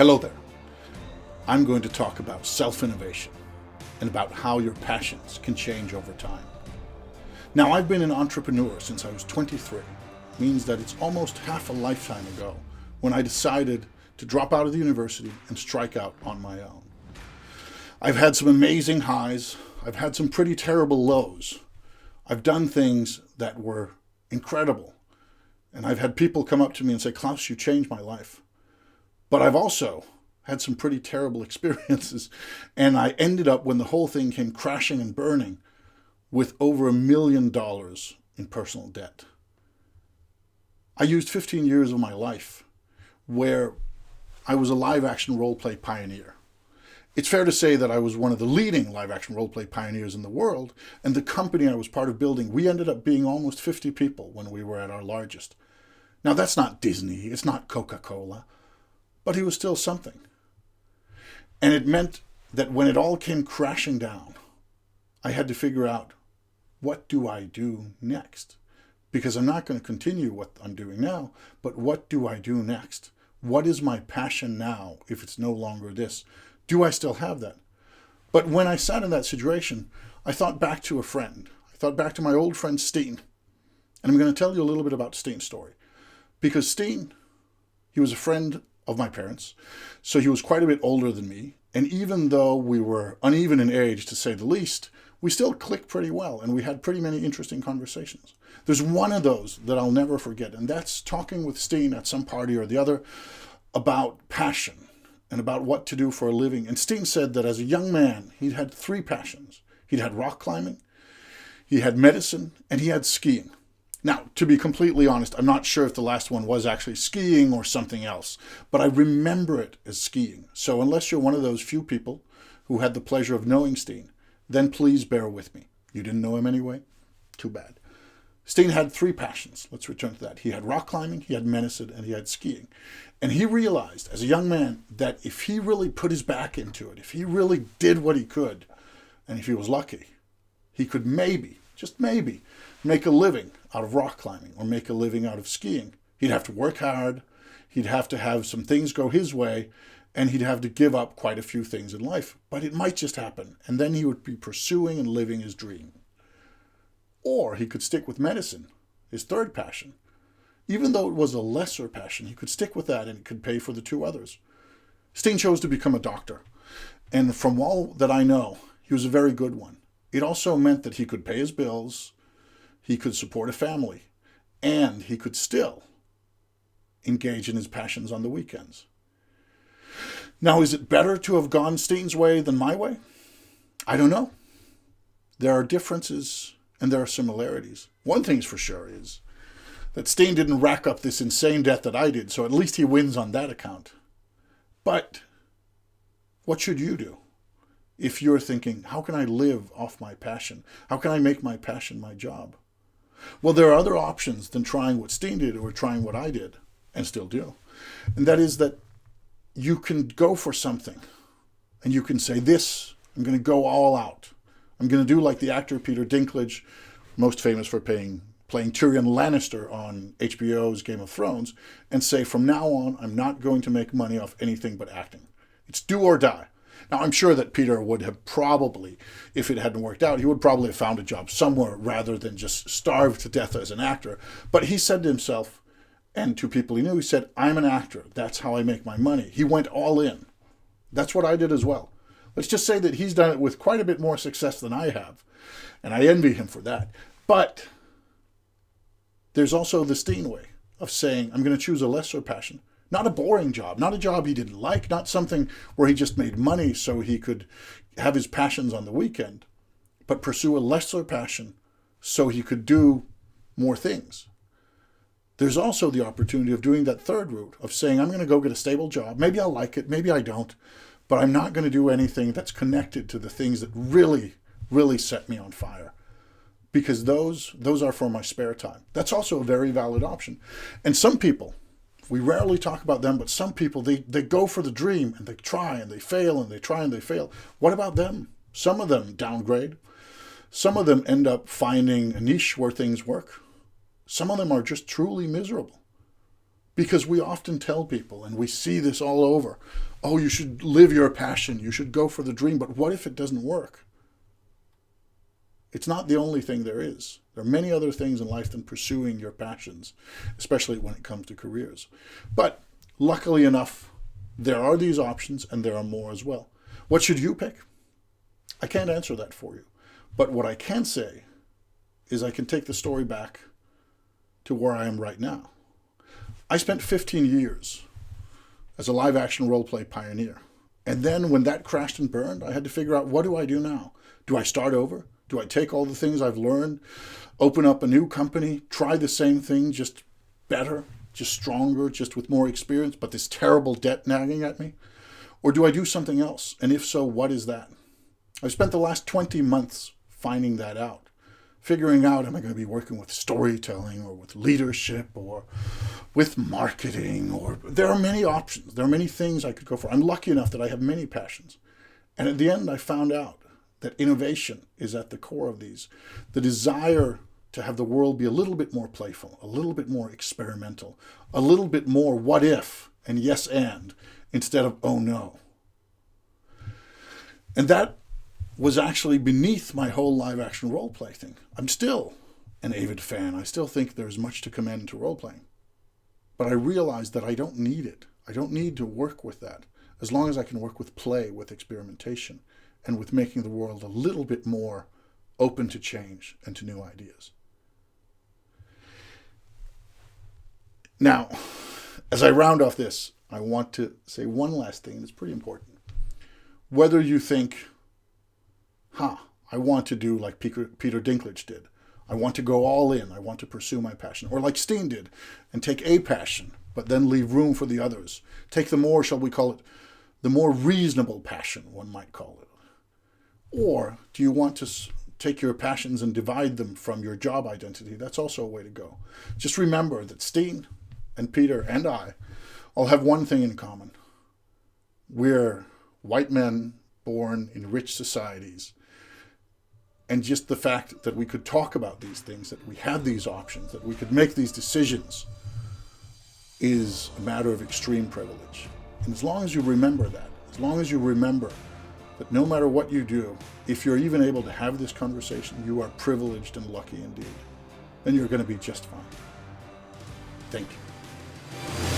Hello there. I'm going to talk about self-innovation and about how your passions can change over time. Now, I've been an entrepreneur since I was 23. It means that it's almost half a lifetime ago when I decided to drop out of the university and strike out on my own. I've had some amazing highs. I've had some pretty terrible lows. I've done things that were incredible. And I've had people come up to me and say, "Claus, you changed my life." But I've also had some pretty terrible experiences. And I ended up, when the whole thing came crashing and burning, with over $1 million in personal debt. I used 15 years of my life where I was a live-action role-play pioneer. It's fair to say that I was one of the leading live-action role-play pioneers in the world, and the company I was part of building, we ended up being almost 50 people when we were at our largest. Now, that's not Disney, it's not Coca-Cola, but it was still something. And it meant that when it all came crashing down, I had to figure out, what do I do next? Because I'm not going to continue what I'm doing now, but what do I do next? What is my passion now if it's no longer this? Do I still have that? But when I sat in that situation, I thought back to a friend. I thought back to my old friend Steen. And I'm going to tell you a little bit about Steen's story. Because Steen, he was a friend of my parents, so he was quite a bit older than me. And even though we were uneven in age, to say the least, we still clicked pretty well, and we had pretty many interesting conversations. There's one of those that I'll never forget, and that's talking with Steen at some party or the other about passion and about what to do for a living. And Steen said that as a young man, he'd had 3 passions. He'd had rock climbing, he had medicine, and he had skiing. Now, to be completely honest, I'm not sure if the last one was actually skiing or something else, but I remember it as skiing. So unless you're one of those few people who had the pleasure of knowing Steen, then please bear with me. You didn't know him anyway? Too bad. Steen had 3 passions. Let's return to that. He had rock climbing, he had medicine, and he had skiing. And he realized as a young man that if he really put his back into it, if he really did what he could, and if he was lucky, he could maybe, just maybe, make a living out of rock climbing or make a living out of skiing. He'd have to work hard, he'd have to have some things go his way, and he'd have to give up quite a few things in life. But it might just happen, and then he would be pursuing and living his dream. Or he could stick with medicine, his 3rd passion. Even though it was a lesser passion, he could stick with that and it could pay for the 2 others. Steen chose to become a doctor. And from all that I know, he was a very good one. It also meant that he could pay his bills, he could support a family, and he could still engage in his passions on the weekends. Now, is it better to have gone Steen's way than my way? I don't know. There are differences and there are similarities. One thing's for sure is that Steen didn't rack up this insane debt that I did, so at least he wins on that account. But what should you do if you're thinking, how can I live off my passion? How can I make my passion my job? Well, there are other options than trying what Steen did or trying what I did, and still do. And that is that you can go for something and you can say, this, I'm going to go all out. I'm going to do like the actor Peter Dinklage, most famous for playing Tyrion Lannister on HBO's Game of Thrones, and say, from now on, I'm not going to make money off anything but acting. It's do or die. Now, I'm sure that Peter would have probably, if it hadn't worked out, he would probably have found a job somewhere rather than just starve to death as an actor. But he said to himself, and to people he knew, he said, I'm an actor. That's how I make my money. He went all in. That's what I did as well. Let's just say that he's done it with quite a bit more success than I have. And I envy him for that. But there's also the Steen way of saying, I'm going to choose a lesser passion. Not a boring job, not a job he didn't like, not something where he just made money so he could have his passions on the weekend, but pursue a lesser passion so he could do more things. There's also the opportunity of doing that 3rd route, of saying, I'm going to go get a stable job. Maybe I'll like it, maybe I don't, but I'm not going to do anything that's connected to the things that really, really set me on fire. Because those are for my spare time. That's also a very valid option. And some people, we rarely talk about them, but some people, they go for the dream and they try and they fail and they try and they fail. What about them? Some of them downgrade. Some of them end up finding a niche where things work. Some of them are just truly miserable Because we often tell people, and we see this all over, oh, you should live your passion, you should go for the dream, but what if it doesn't work? It's not the only thing there is. There are many other things in life than pursuing your passions, especially when it comes to careers. But luckily enough, there are these options, and there are more as well. What should you pick? I can't answer that for you. But what I can say is I can take the story back to where I am right now. I spent 15 years as a live-action role-play pioneer. And then when that crashed and burned, I had to figure out, what do I do now? Do I start over? Do I take all the things I've learned, open up a new company, try the same thing, just better, just stronger, just with more experience, but this terrible debt nagging at me? Or do I do something else? And if so, what is that? I've spent the last 20 months finding that out. Figuring out, am I going to be working with storytelling or with leadership or with marketing? Or there are many options. There are many things I could go for. I'm lucky enough that I have many passions. And at the end, I found out that innovation is at the core of these. The desire to have the world be a little bit more playful, a little bit more experimental, a little bit more what if and yes and instead of oh no. And that was actually beneath my whole live-action role-play thing. I'm still an avid fan. I still think there's much to commend to role-playing. But I realized that I don't need it. I don't need to work with that, as long as I can work with play, with experimentation, and with making the world a little bit more open to change and to new ideas. Now, as I round off this, I want to say one last thing that's pretty important. Whether you think, I want to do like Peter Dinklage did. I want to go all in. I want to pursue my passion. Or like Steen did, and take a passion, but then leave room for the others. Take the more, shall we call it, the more reasonable passion, one might call it. Or do you want to take your passions and divide them from your job identity? That's also a way to go. Just remember that Steen and Peter and I all have one thing in common. We're white men born in rich societies. And just the fact that we could talk about these things, that we had these options, that we could make these decisions is a matter of extreme privilege. And as long as you remember that, as long as you remember that no matter what you do, if you're even able to have this conversation, you are privileged and lucky indeed. Then you're going to be just fine. Thank you.